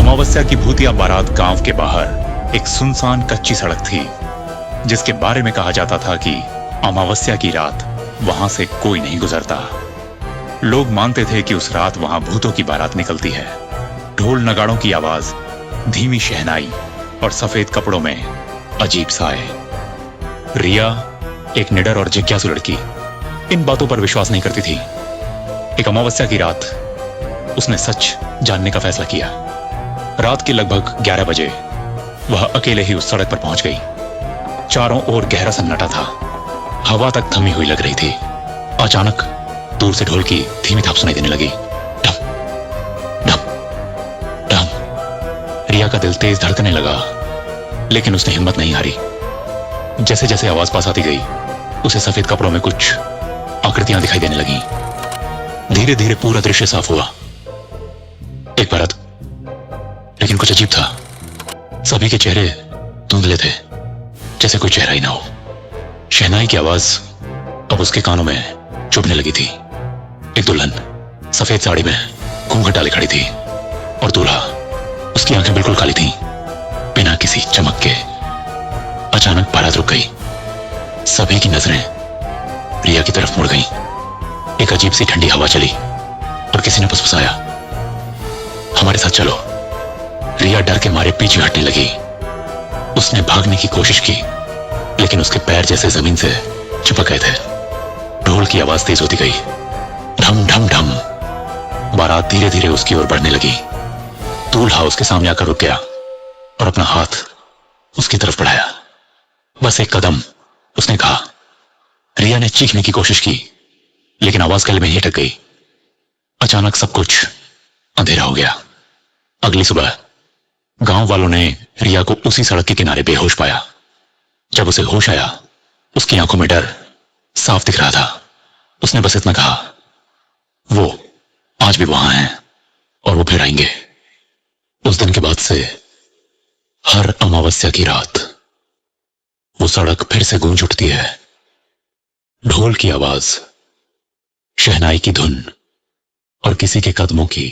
अमावस्या की भूतिया बारात गांव के बाहर एक सुनसान कच्ची सड़क थी, जिसके बारे में कहा जाता था कि अमावस्या की रात वहां से कोई नहीं गुजरता। लोग मानते थे कि उस रात वहां भूतों की बारात निकलती है। ढोल नगाड़ों की आवाज, धीमी शहनाई और सफेद कपड़ों में अजीब साए। रिया एक निडर और जिज्ञासु लड़की इन बातों पर विश्वास नहीं करती थी। एक अमावस्या की रात उसने सच जानने का फैसला किया। रात के लगभग 11 बजे वह अकेले ही उस सड़क पर पहुंच गई। चारों ओर गहरा सन्नाटा था, हवा तक थमी हुई लग रही थी। अचानक दूर से ढोल की धीमी थाप सुनाई देने लगी। ढम ढम ढम। रिया का दिल तेज धड़कने लगा, लेकिन उसने हिम्मत नहीं हारी। जैसे जैसे आवाज पास आती गई, उसे सफेद कपड़ों में कुछ आकृतियां दिखाई देने लगी। धीरे धीरे पूरा दृश्य साफ हुआ। एक बारात, लेकिन कुछ अजीब था। सभी के चेहरे धुंधले थे, जैसे कोई चेहरा ही ना हो। शहनाई की आवाज अब उसके कानों में चुभने लगी थी। एक दुल्हन सफेद साड़ी में घूंघट डाले खड़ी थी और दूल्हा, उसकी आंखें बिल्कुल काली थीं, बिना किसी चमक के। अचानक बारात रुक गई। सभी की नजरें रिया की तरफ मुड़ गईं। एक अजीब सी ठंडी हवा चली और किसी ने फुसफुसाया, हमारे साथ चलो। रिया डर के मारे पीछे हटने लगी। उसने भागने की कोशिश की, लेकिन उसके पैर जैसे जमीन से चिपक गए थे। ढोल की आवाज तेज होती गई, ढम ढम ढम। बारात धीरे धीरे उसकी ओर बढ़ने लगी। दूल्हा उसके सामने आकर रुक गया और अपना हाथ उसकी तरफ बढ़ाया। बस एक कदम, उसने कहा। रिया ने चीखने की कोशिश की, लेकिन आवाज गले में ही अटक गई। अचानक सब कुछ अंधेरा हो गया। अगली सुबह गांव वालों ने रिया को उसी सड़क के किनारे बेहोश पाया। जब उसे होश आया, उसकी आंखों में डर साफ दिख रहा था। उसने बस इतना कहा, वो आज भी वहां हैं और वो फिर आएंगे। उस दिन के बाद से हर अमावस्या की रात वो सड़क फिर से गूंज उठती है। ढोल की आवाज, शहनाई की धुन और किसी के कदमों की